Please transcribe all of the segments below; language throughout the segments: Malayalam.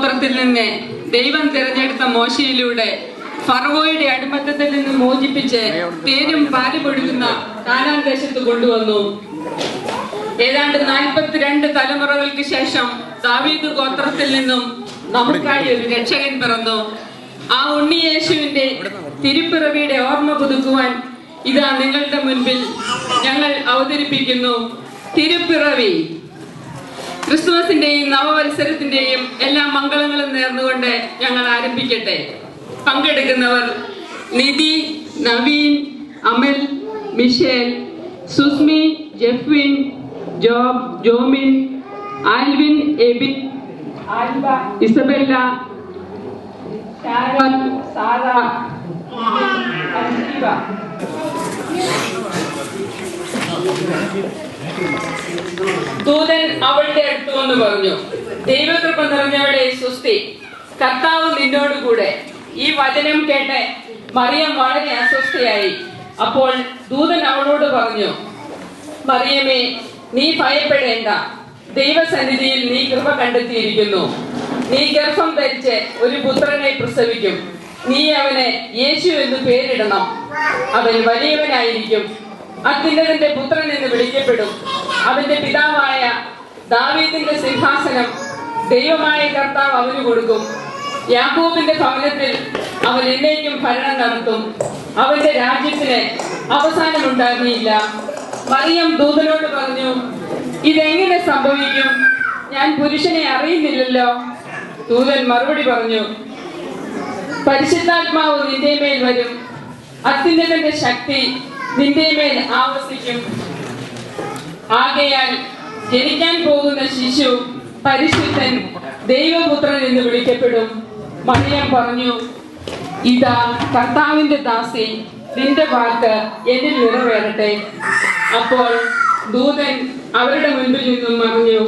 ഗോത്രത്തിൽ നിന്ന് ദൈവം തിരഞ്ഞെടുത്ത മോശയിലൂടെ ഫറവോയുടെ അടിമത്തത്തിൽ നിന്ന് മോചിപ്പിച്ച് തേനും പാലും ഒഴുകുന്ന കാനാൻ ദേശത്ത് കൊണ്ടുവന്നു. ഏതാണ്ട് 42 തലമുറകൾക്ക് ശേഷം ദാവീദ് ഗോത്രത്തിൽ നിന്നും നമുക്കായി ഒരു രക്ഷകൻ പിറന്നു. ആ ഉണ്ണിയേശുവിന്റെ തിരുപ്പിറവിയുടെ ഓർമ്മ പുതുക്കുവാൻ ഇതാ നിങ്ങളുടെ മുൻപിൽ ഞങ്ങൾ അവതരിപ്പിക്കുന്നു തിരുപ്പിറവി. ക്രിസ്തുമസിന്റെയും നവവത്സരത്തിന്റെയും എല്ലാ മംഗളങ്ങളും നേർന്നുകൊണ്ട് ഞങ്ങൾ ആരംഭിക്കട്ടെ. പങ്കെടുക്കുന്നവർ Nidhi, Naveen, Amal, Michelle, Susmi, Jefwin, Job, Jomin, Alvin, Ebin, Alba, Isabella, Sharon, Sara, Ansiba. ദൂതൻ അവളുടെ അടുത്ത് വന്ന് പറഞ്ഞു, ദൈവകൃപ നിറഞ്ഞവളെ സ്വസ്തി, കർത്താവ് നിന്നോടുകൂടെ. ഈ വചനം കേട്ട് മറിയം വളരെ അസ്വസ്ഥയായി. അപ്പോൾ ദൂതൻ അവളോട് പറഞ്ഞു, മറിയമേ, നീ ഭയപ്പെടേണ്ട, ദൈവസന്നിധിയിൽ നീ കൃപ കണ്ടെത്തിയിരിക്കുന്നു. നീ ഗർഭം ധരിച്ച് ഒരു പുത്രനെ പ്രസവിക്കും. നീ അവന് യേശു എന്ന് പേരിടണം. അവൻ വലിയവനായിരിക്കും, അത്യുന്നതന്റെ പുത്രൻ എന്ന് വിളിക്കപ്പെടും. അവന്റെ പിതാവായ ദാവീദിന്റെ സിംഹാസനം ദൈവമായ കർത്താവ് അവന് കൊടുക്കും. യാക്കോബിന്റെ ഭവനത്തിൽ അവൻ എന്നേക്കും ഭരണം നടത്തും. അവന്റെ രാജ്യത്തിന് അവസാനമുണ്ടാകുകയില്ല. മറിയം ദൂതനോട് പറഞ്ഞു, ഇതെങ്ങനെ സംഭവിക്കും? ഞാൻ പുരുഷനെ അറിയുന്നില്ലല്ലോ. ദൂതൻ മറുപടി പറഞ്ഞു, പരിശുദ്ധാത്മാവ് നിന്റെ മേൽ വരും, അത്യുന്നതന്റെ ശക്തി നിന്റെ മേൽ ആവസിക്കും. ആകയാൽ ജനിക്കാൻ പോകുന്ന ശിശു പരിശുദ്ധൻ, ദൈവപുത്രൻ എന്ന് വിളിക്കപ്പെടും. മറിയം പറഞ്ഞു, ഇതാ കർത്താവിന്റെ ദാസി, നിന്റെ വാക്ക് എന്നിൽ നിറവേറട്ടെ. അപ്പോൾ ദൂതൻ അവരുടെ മുൻപിൽ നിന്നും പറഞ്ഞു,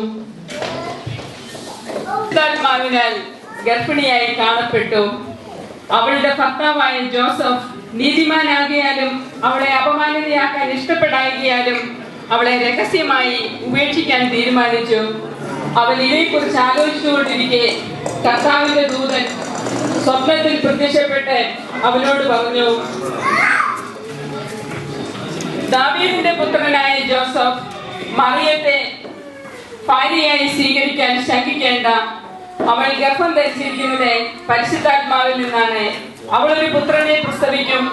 പരിശുദ്ധാത്മാവിനാൽ ഗർഭിണിയായി കാണപ്പെട്ടു. അവളുടെ ഭർത്താവായ ജോസഫ് നീതിമാനാകിയാലും അവളെ അപമാനിതയാക്കാൻ ഇഷ്ടപ്പെടാകിയാലും അവളെ രഹസ്യമായി ഉപേക്ഷിക്കാൻ തീരുമാനിച്ചു. അവൻ ഇതേക്കുറിച്ച് ആലോചിച്ചുകൊണ്ടിരിക്കെ കർത്താവിന്റെ ദൂതൻ സ്വപ്നത്തിൽ പ്രത്യക്ഷപ്പെട്ട് അവനോട് പറഞ്ഞു, ദാവീദിന്റെ പുത്രനായ ജോസഫ്, മറിയത്തെ ഭാര്യയായി സ്വീകരിക്കാൻ ശങ്കിക്കേണ്ട. അവൾ ഗർഭം ധരിച്ചിരിക്കുന്നത് പരിശുദ്ധാത്മാവിൽ നിന്നാണ്. അവളൊരു പുത്രനെ പ്രസവിക്കും.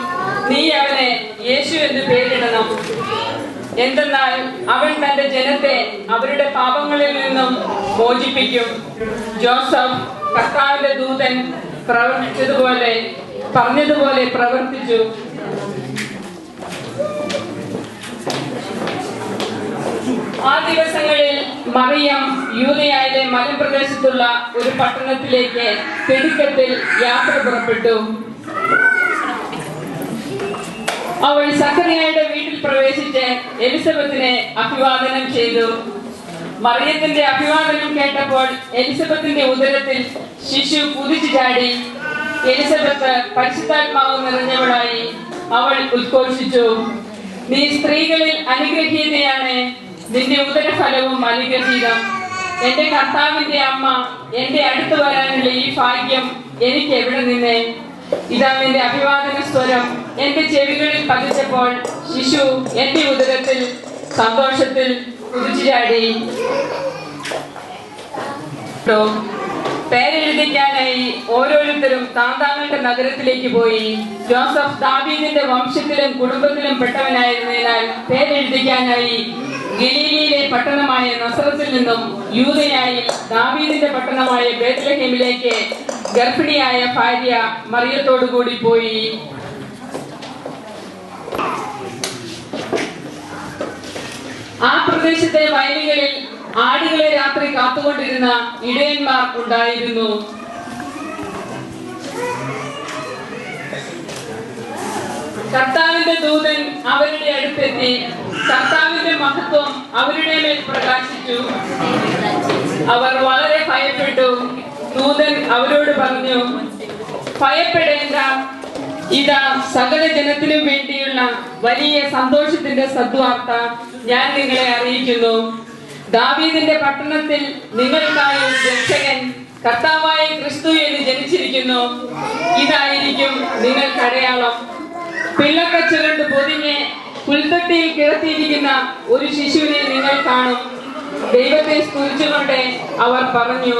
നീ അവനെ യേശു എന്ന് പേരിടണം. എന്തെന്നാൽ അവൻ തന്റെ ജനത്തെ അവരുടെ പാപങ്ങളിൽ നിന്നും മോചിപ്പിക്കും. ജോസഫ് കർത്താവിന്റെ ദൂതൻ പറഞ്ഞതുപോലെ പ്രവർത്തിച്ചു. ആ ദിവസങ്ങളിൽ മറിയം യൂദയായിലെ മലമ്പ്രദേശത്തുള്ള ഒരു പട്ടണത്തിലേക്ക് തിടുക്കത്തിൽ യാത്ര പുറപ്പെട്ടു. അവൾ സക്കറിയായുടെ വീട്ടിൽ പ്രവേശിച്ച് എലിസബത്തിനെ അഭിവാദനം ചെയ്തു. മറിയത്തിന്റെ അഭിവാദനം കേട്ടപ്പോൾ എലിസബത്തിന്റെ ഉദരത്തിൽ ശിശു കുതിച്ചു ചാടി. എലിസബത്ത് പരിശുദ്ധാത്മാവ് നിറഞ്ഞവളായി. അവൾ ഉദ്ഘോഷിച്ചു, നീ സ്ത്രീകളിൽ അനുഗ്രഹീതയാണ്, നിന്റെ ഉദരഫലവും അനുഗ്രഹീതം. എന്റെ കർത്താവിന്റെ അമ്മ എന്റെ അടുത്ത് വരാനുള്ള ഈ ഭാഗ്യം എനിക്ക് എവിടെ നിന്ന്? ഇതാ നിന്റെ അഭിവാദന സ്വരം എന്റെ ചെവികളിൽ പതിച്ചപ്പോൾ ശിശു എന്റെ ഉദരത്തിൽ സന്തോഷത്തിൽ കുതിച്ചു ചാടി. പേരെഴുതിക്കാനായി ഓരോരുത്തരും താന്താങ്ങളുടെ നഗരത്തിലേക്ക് പോയി. ജോസഫ് ദാവീദിന്റെ വംശത്തിലും കുടുംബത്തിലും പെട്ടവനായിരുന്നതിനാൽ പേരെഴുതിക്കാനായി ഗലീലയിലെ പട്ടണമായ നസറത്തിൽ നിന്നും യൂദയായി ദാവീദിന്റെ പട്ടണമായ ബേത്ലഹേമിലേക്ക് ഗർഭിണിയായ ഭാര്യ മറിയത്തോടുകൂടി പോയി. ആ പ്രദേശത്തെ വയലുകളിൽ ആടുകളെ രാത്രി കാത്തുകൊണ്ടിരുന്ന ഇടയന്മാർ ഉണ്ടായിരുന്നു. കർത്താവിന്റെ ദൂതൻ അവരുടെ അടുത്തെത്തി. കർത്താവിന്റെ മഹത്വം അവരുടെ മേൽ പ്രകാശിച്ചു. അവർ വളരെ ഭയപ്പെട്ടു. ദൂതൻ അവരോട് പറഞ്ഞു, ഭയപ്പെടേണ്ട, ഇതാ സകല ജനത്തിനും വേണ്ടിയുള്ള വലിയ സന്തോഷത്തിന്റെ സദ്വാർത്ത ഞാൻ നിങ്ങളെ അറിയിക്കുന്നു. ദാവീദിന്റെ പട്ടണത്തിൽ നിങ്ങൾക്കായി ഒരു രക്ഷകൻ കർത്താവായ ക്രിസ്തു എന്ന് ജനിച്ചിരിക്കുന്നു. ഇതായിരിക്കും നിങ്ങൾക്ക് അടയാളം. പിള്ളക്കച്ച കൊണ്ട് പൊതിഞ്ഞ് പുൽത്തൊട്ടിയിൽ കിടത്തിയിരിക്കുന്ന ഒരു ശിശുവിനെ നിങ്ങൾ കാണും. ദൈവത്തെ സ്തുതിച്ചുകൊണ്ട് അവർ പറഞ്ഞു,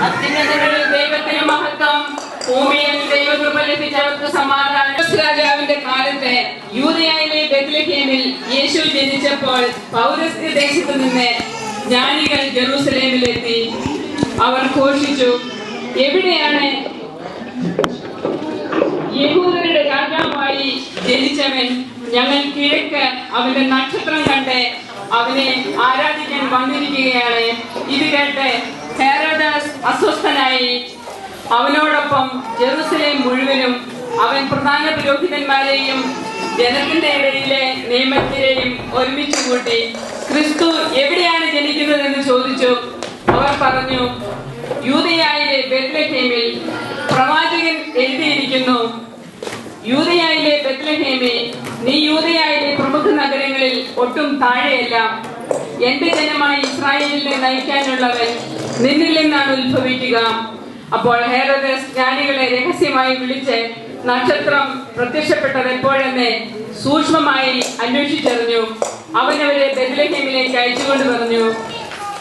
അത്യുന്നതങ്ങളിൽ ദൈവത്തിന് മഹത്വം, ഭൂമിയിൽ ദൈവകൃപ ലഭിച്ചവർക്ക് സമാധാനം. രാജാവിന്റെ കാലത്ത് യൂദയായിലെ ബെത്ലഹേമിൽ യേശു ജനിച്ചപ്പോൾ പൗരസ്ത്യ ദേശത്ത് നിന്ന് ജ്ഞാനികൾ ജെറൂസലേമിലെത്തി. അവർ ഘോഷിച്ചു, എവിടെയാണ് യഹൂദരുടെ രാജാവായി ജനിച്ചവൻ? ഞങ്ങൾ കിഴക്ക് അവന്റെ നക്ഷത്രം കണ്ട് അവനെ ആരാധിക്കാൻ വന്നിരിക്കുകയാണ്. ഇത് കേട്ട് ഹെരോദാസ് അസ്വസ്ഥനായി. അവനോടൊപ്പം ജെറുസലേം മുഴുവനും അവൻ പ്രധാന പുരോഹിതന്മാരെയും ജനത്തിന്റെ ഇടയിലെ നിയമജ്ഞരെയും ഒരുമിച്ച് കൂട്ടി ക്രിസ്തു എവിടെയാണ് ജനിക്കുന്നതെന്ന് ചോദിച്ചു. അവർ പറഞ്ഞു, യൂദയായിലെ ബെത്ലഹേമിൽ. പ്രവാചകൻ എഴുതിയിരിക്കുന്നു, യൂദയായിലെ ബെത്ലഹേമേ, നീ യൂദയായിലെ പ്രമുഖ നഗരങ്ങളിൽ ഒട്ടും താഴെയല്ല. എന്റെ ജനമായി ഇസ്രായേലിനെ നയിക്കാനുള്ളവൻ നിന്നിൽ നിന്നാണ് ഉത്ഭവിക്കുക. അപ്പോൾ ഹെരോദാസ് ജ്ഞാനികളെ രഹസ്യമായി വിളിച്ച് നക്ഷത്രം പ്രത്യക്ഷപ്പെട്ടത് എപ്പോഴെന്ന് സൂക്ഷ്മമായി അന്വേഷിച്ചറിഞ്ഞു. അവൻ അവരെ ബെത്ലഹേമിലേക്ക് അയച്ചുകൊണ്ട് പറഞ്ഞു,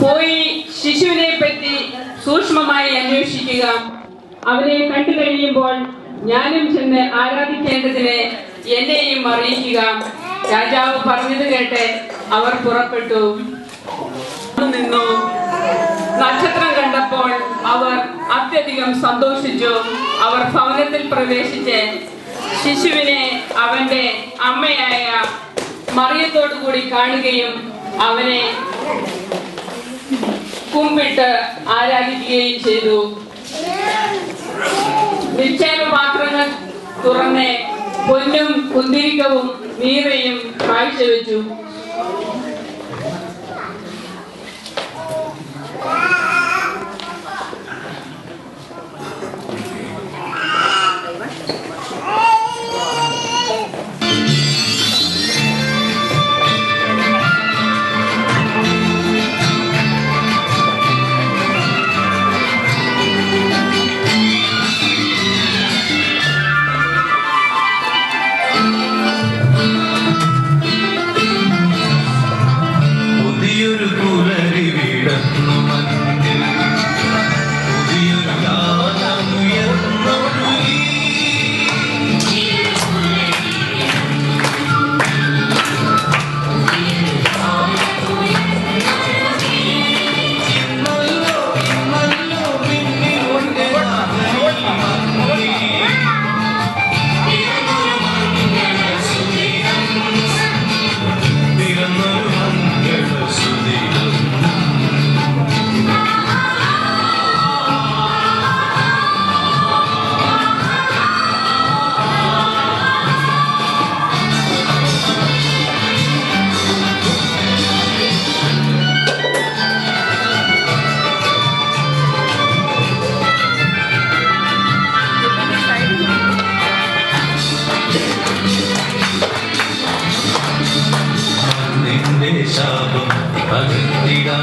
പോയി ശിശുവിനെ പറ്റി സൂക്ഷ്മമായി അന്വേഷിക്കുക. അവനെ കണ്ടു കഴിയുമ്പോൾ ഞാനും ചെന്ന് ആരാധിക്കേണ്ടതിന് എന്നെയും അറിയിക്കുക. രാജാവ് പറഞ്ഞത് കേട്ട് അവർ പുറപ്പെട്ടു നിന്നു. നക്ഷത്രം കണ്ടപ്പോൾ അവർ അത്യധികം സന്തോഷിച്ചു. അവർ ഭവനത്തിൽ പ്രവേശിച്ച് ശിശുവിനെ അവന്റെ അമ്മയായ മറിയത്തോടു കൂടി കാണുകയും അവനെ കുമ്പിട്ട് ആരാധിക്കുകയും ചെയ്തു. നിക്ഷേപ പാത്രങ്ങൾ തുറന്ന് പൊന്നും കുന്തിരിക്കവും നീറയും കാഴ്ചവെച്ചു. ശാപം അകന്നിടാ